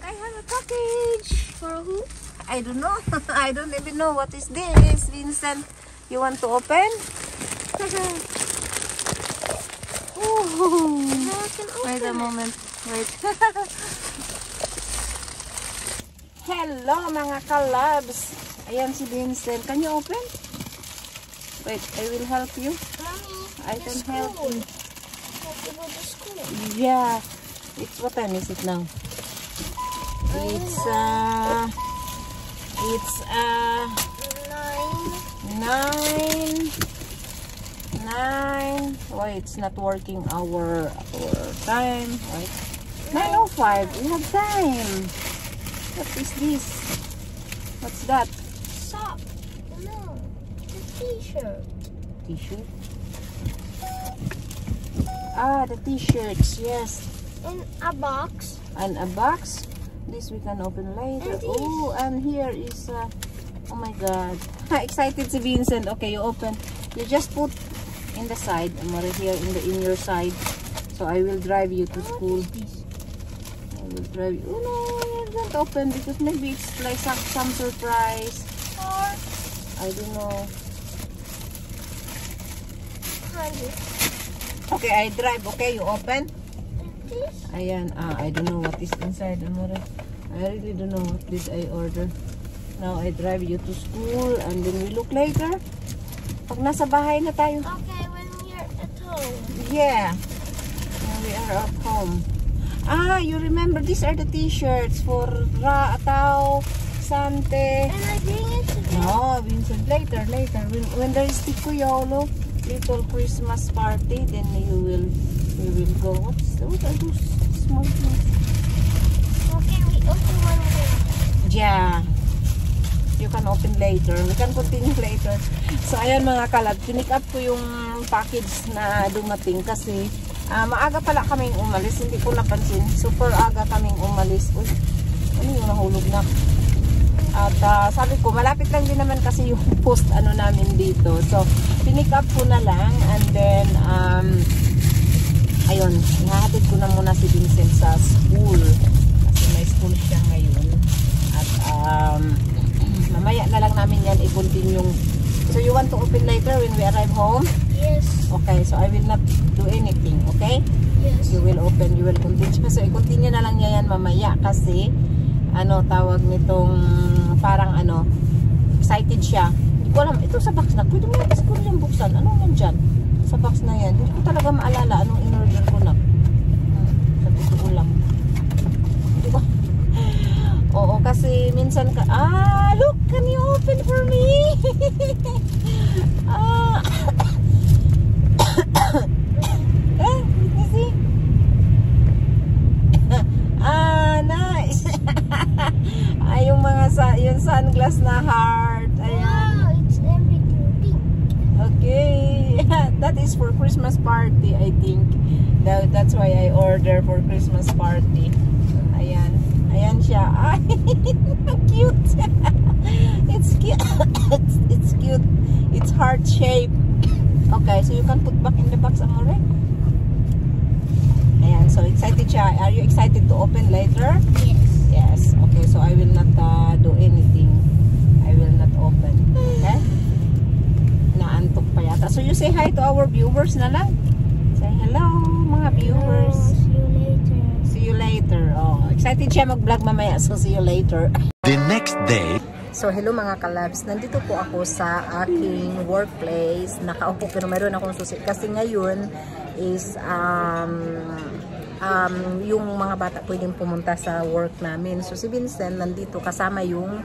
I have a package. For who? I don't know. I don't even know what is this. Vincent, you want to open? Oh, Now I can open wait a moment. Wait. Hello mga kalabs. Ayan si Vincent. Can you open? Wait, I will help you. Mommy, I can help you. Have to go to school. Yeah. It's what time is it now? It's 9. Why it's not working our time? Right? 9:05. We have time. What is this? What's that? Sock. No, the t-shirt. T-shirt? Ah, the t-shirts. Yes. In a box. And a box. This we can open later. And Oh, and here is oh my god. Excited si Vincent. Okay, you open. You just put in the side. I'm right here in your side. So I will drive you to school. What is this? I will drive you. Oh no, you don't open because maybe it's like some surprise. Or I don't know. candy. Okay, I drive. Okay, you open. This? Ayan, I don't know what is inside. I really don't know what did I order. Now I drive you to school and then we look later. Pag nasa bahay na tayo. Okay, when you're at home. Yeah. When we are at home. Ah, you remember these are the t-shirts for Ra, Atao, Sante. And I bring it to them. No, Vincent, later. When there is Tikuyolo, little Christmas party, then we will go. What are those small things? Okay, we open one more. Yeah. You can open later. We can continue later. So, ayan mga kalab. Tinick up ko yung package na dumating kasi maaga pala kaming umalis. Hindi ko napansin. Super aga kaming umalis. Uy, ano yung nahulog na? At sabi ko, malapit lang din naman kasi yung post namin dito. So, tinick up ko na lang. And then, ayun, nahatid ko na muna si Vincent sa school. Kasi may school siya ngayon. At, mamaya na lang namin yan i-continue. So you want to open later when we arrive home? Yes. Okay, so I will not do anything, okay? Yes. You will open, you will continue. So i-continue na lang niya yan mamaya kasi tawag nitong parang excited siya. Hindi ko alam, ito sa box na. Pwede mo na siguro yung buksan. Ano yan dyan? Sa box na yan. Hindi ko talaga maalala anong in-order ko na. Sabi ko lang. Di ba? Oo, kasi minsan ka, look, can you open for me? Let me see. Nice. Yung sunglass na heart. Ayan. Wow, it's everything pink. Okay. That is for Christmas party, I think. That's why I order for Christmas party. Ayan. Ayan siya. Ay, cute. It's cute. It's cute. It's heart shape. Okay, so you can put back in the box, Amore. Ayan, so excited siya. Are you excited to open later? Yes. Yes. Okay, so I will not do anything. I will not open. Okay? Naantok pa yata. So you say hi to our viewers na lang. Say hello, mga viewers. See you later. See you later. Oh, excited siya mag-vlog mamaya. So, see you later. The next day. So, hello mga kalabs. Nandito po ako sa aking workplace. Nakaupo pero mayroon akong susi. Kasi ngayon is yung mga bata pwedeng pumunta sa work namin. So, si Vincent nandito kasama yung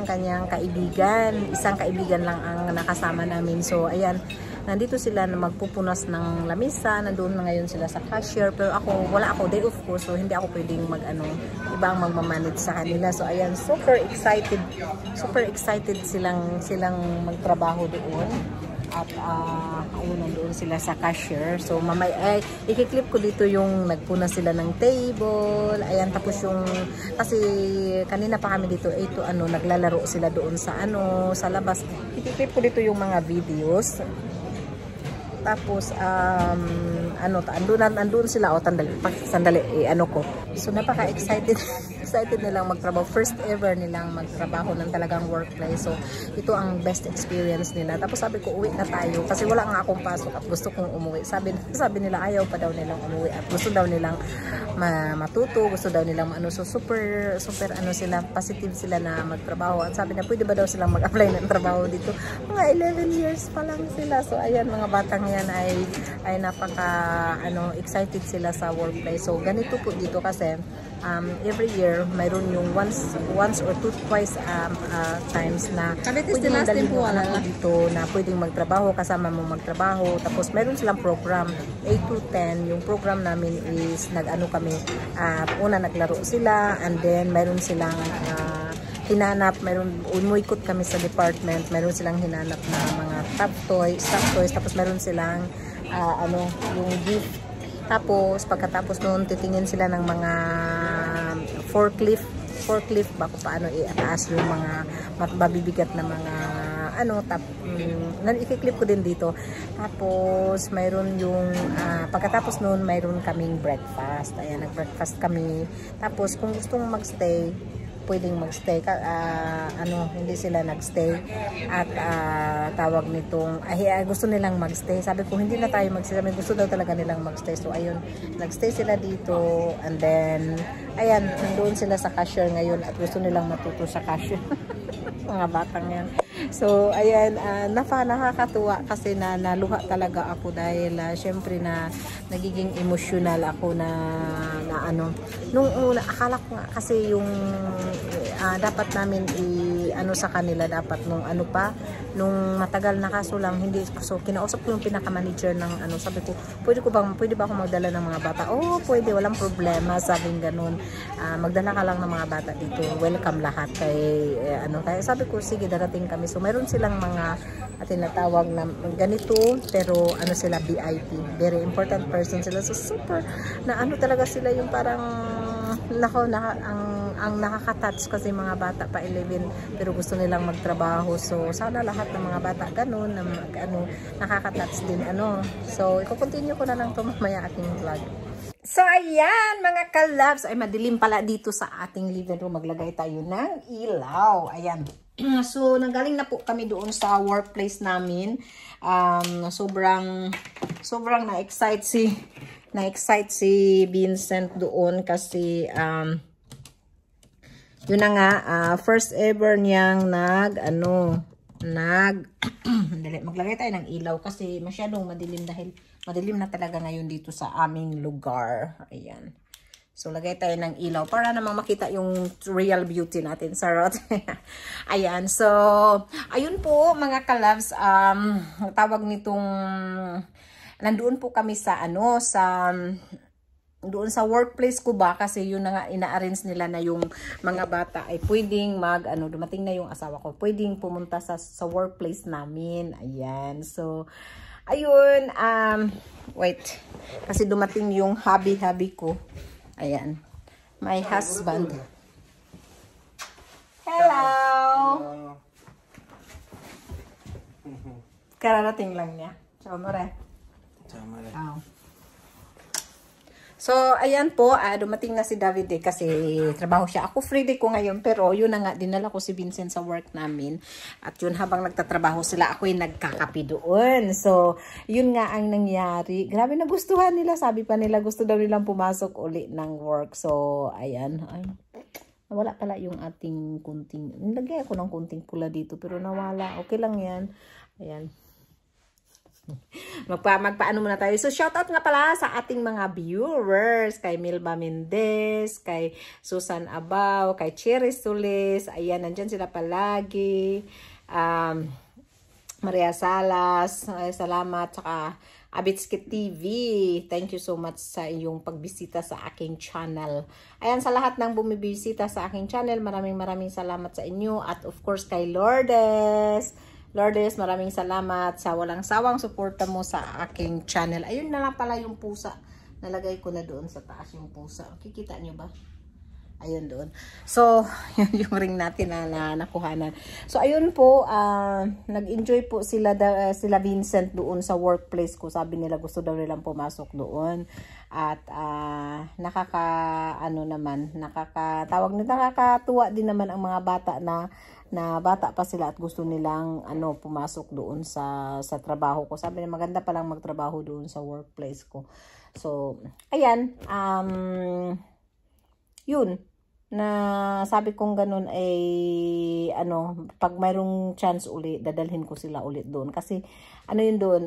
kanyang kaibigan. Isang kaibigan lang ang nakasama namin. So, ayan. Nandito sila na magpupunas ng lamisa. Nandoon na ngayon sila sa cashier. Pero wala ako, day off ko. So, hindi ako pwedeng ibang magmamanage sa kanila. So, ayan, super excited. Super excited silang magtrabaho doon. At, ayun, nandoon sila sa cashier. So, mamaya, ikiklip ko dito yung nagpunas sila ng table. Ayan, tapos kasi kanina pa kami dito, naglalaro sila doon sa sa labas. Ikiklip ko dito yung mga videos. Tapos, andun sila, sandali, ko. So, napaka-excited. excited nilang magtrabaho. First ever nilang magtrabaho ng talagang workplace. So, ito ang best experience nila. Tapos sabi ko, uwi na tayo. Kasi wala nga akong pasok at gusto kong umuwi. Sabi nila, ayaw pa daw nilang umuwi. At gusto daw nilang matuto. Gusto daw nilang so super sila, positive sila na magtrabaho. At sabi na, pwede ba daw silang mag-apply ng trabaho dito? Mga 11 years pa lang sila. So, ayan, mga batang yan ay napaka excited sila sa workplace. So ganito po dito kasi every year mayroon yung once or twice times na pwedeng dalhin yung anak mo dito na pwedeng magtrabaho, kasama mo magtrabaho. Tapos mayroon silang program 8 to 10. Yung program namin is kami una naglaro sila, and then mayroon silang hinanap, umuikot kami sa department, mayroon silang hinanap na mga soft toys, tapos mayroon silang yung gift. Tapos pagkatapos noon titingin sila ng mga forklift ba kung paano i-ataas yung mga mabibigat na mga ikiklip ko din dito. Tapos mayroon yung pagkatapos noon mayroon kaming breakfast. Ayan, nag-breakfast kami. Tapos kung gustong magstay, pwedeng magstay, hindi sila nagstay at tawag nitong gusto nilang magstay. Sabi ko hindi na tayo magstay, gusto daw talaga nilang magstay. So ayun, nagstay sila dito, and then ayan, nandoon sila sa cashier ngayon at gusto nilang matuto sa cashier. Mga batang yan. So ayan, nakakatuwa kasi naluha talaga ako dahil syempre na nagiging emotional ako na nung una akala ko nga kasi yung dapat namin sa kanila dapat nung matagal na kaso lang hindi. So kinausap ko yung pinaka-manager ng sabi ko, pwede ba ako magdala ng mga bata? Oh, pwede, walang problema, sabing ganun. Magdala ka lang ng mga bata dito, welcome lahat kaya sabi ko sige, darating kami. So mayroon silang mga tinatawag na ganito, pero sila VIP, very important person sila. So super na talaga sila yung parang ang nakaka-touch kasi mga bata pa 11 pero gusto nilang magtrabaho. So sana lahat ng mga bata ganun na nakaka-touch din So iko-continue ko na lang to mamaya ating vlog. So ayan mga ka-loves, ay madilim pala dito sa ating living room. Maglagay tayo ng ilaw. Ayan. So nanggaling na po kami doon sa workplace namin. Sobrang na-excite si Vincent doon kasi yun na nga, first ever niyang maglagay tayo ng ilaw kasi masyadong madilim dahil madilim na talaga ngayon dito sa aming lugar. Ayan. So, lagay tayo ng ilaw para namang makita yung real beauty natin. Sarot. Ayan. So, ayun po mga ka-loves, tawag nitong nandoon po kami doon sa workplace ko ba kasi yun na nga ina-arrange nila na yung mga bata ay pwedeng dumating na yung asawa ko, pwedeng pumunta sa workplace namin. Ayan. So ayun, wait, kasi dumating yung hubby ko. Ayan, my husband. Hello. Kararating lang niya. Ciao more. Oh. So, ayan po, dumating na si David kasi trabaho siya. Ako free day ko ngayon, pero yun na nga, dinala ko si Vincent sa work namin. At yun, habang nagtatrabaho sila, ako'y nagkakapi doon. So, yun nga ang nangyari. Grabe, nagustuhan nila. Sabi pa nila, gusto daw nilang pumasok uli ng work. So, ayan. Ay, nawala pala yung ating kunting. Nilagay ako ng kunting pula dito, pero nawala. Okay lang yan. Ayan. Magpaano muna tayo. So, shoutout nga pala sa ating mga viewers. Kay Milba Mendez, kay Susan Abaw, kay Cherry Solis. Ayan, nandyan sila palagi. Maria Salas, salamat. Saka Abitskit TV. Thank you so much sa iyong pagbisita sa aking channel. Ayan, sa lahat ng bumibisita sa aking channel, maraming salamat sa inyo. At of course, kay Lourdes, maraming salamat sa walang sawang suporta mo sa aking channel. Ayun na lang pala yung pusa. Nalagay ko na doon sa taas yung pusa. Kikita nyo ba? Ayun doon. So, yun yung ring natin na nakuhanan. So, ayun po, nag-enjoy po sila Vincent doon sa workplace ko. Sabi nila gusto daw nilang pumasok doon. At nakakatuwa din naman ang mga bata na bata pa sila at gusto nilang pumasok doon sa trabaho ko. Sabi nila maganda pa lang magtrabaho doon sa workplace ko. So, ayan, yun, na sabi kong ganun ay pag mayroong chance uli, dadalhin ko sila ulit doon. Kasi yun doon,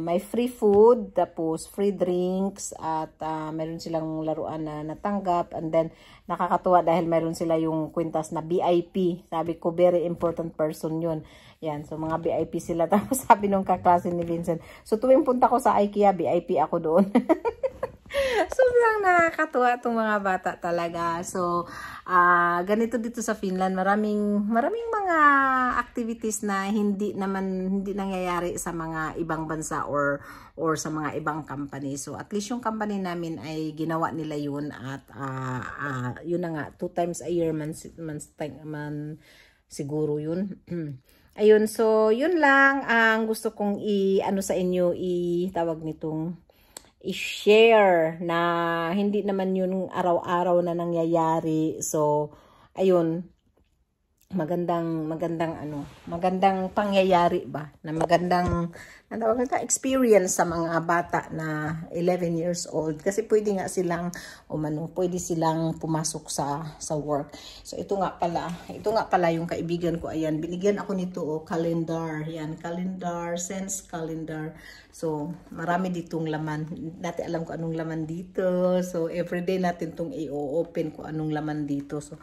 may free food, tapos free drinks, at mayroon silang laruan na natanggap, and then nakakatuwa dahil mayroon sila yung kwintas na VIP. Sabi ko, very important person yun. Yan, so mga VIP sila. Tapos sabi nung kaklase ni Vincent, so tuwing punta ko sa IKEA, VIP ako doon. Sobrang nakakatuwa itong mga bata talaga. So, ganito dito sa Finland, maraming mga activities na hindi nangyayari sa mga ibang bansa or sa mga ibang company. So, at least yung company namin ay ginawa nila yun, at yun na nga, 2 times a year man siguro yun. Ayun, so yun lang ang gusto kong sa inyo, tawag nitong i-share, na hindi naman yun araw-araw na nangyayari. So, ayun, magandang pangyayari ba, na magandang experience sa mga bata na 11 years old, kasi pwede nga silang pwede silang pumasok sa work. So ito nga pala yung kaibigan ko. Ayan, binigyan ako nito calendar. Yan, calendar, sense calendar. So marami ditong laman. Dati alam ko anong laman dito. So everyday natin tong i-open ko anong laman dito. So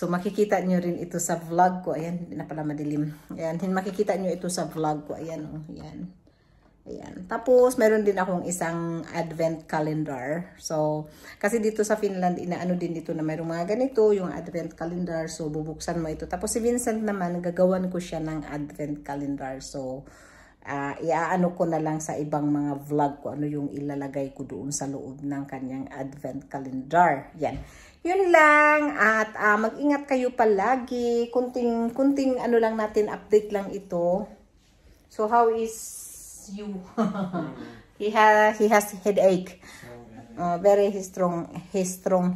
makikita nyo rin ito sa vlog ko. Ayan, hindi na pala madilim. Ayan, makikita nyo ito sa vlog ko. Ayan, ayan. Ayan. Tapos, meron din akong isang advent calendar. So, kasi dito sa Finland, inaano din dito na mayroong mga ganito, yung advent calendar. So, bubuksan mo ito. Tapos, si Vincent naman, gagawan ko siya ng advent calendar. So, iaano ko na lang sa ibang mga vlog ko ano yung ilalagay ko doon sa loob ng kanyang advent calendar. Yan. Yun lang. At mag-ingat kayo palagi. Kunting lang natin, update lang ito. So, how is you? he has headache. Very strong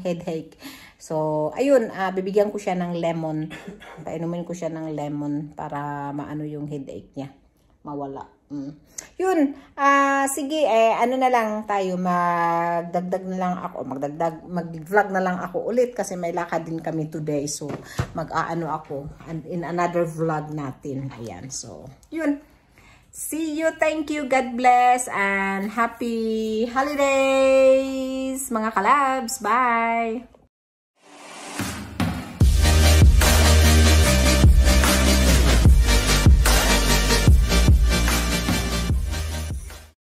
headache. So, ayun, bibigyan ko siya ng lemon. Painumin ko siya ng lemon para maano yung headache niya. Mawala. Yun, sige, na lang tayo, mag-vlog na lang ako ulit kasi may lakad din kami today. So, mag-aano ako in another vlog natin. Ayan, so, yun. See you, thank you, God bless, and happy holidays, mga kalabs. Bye!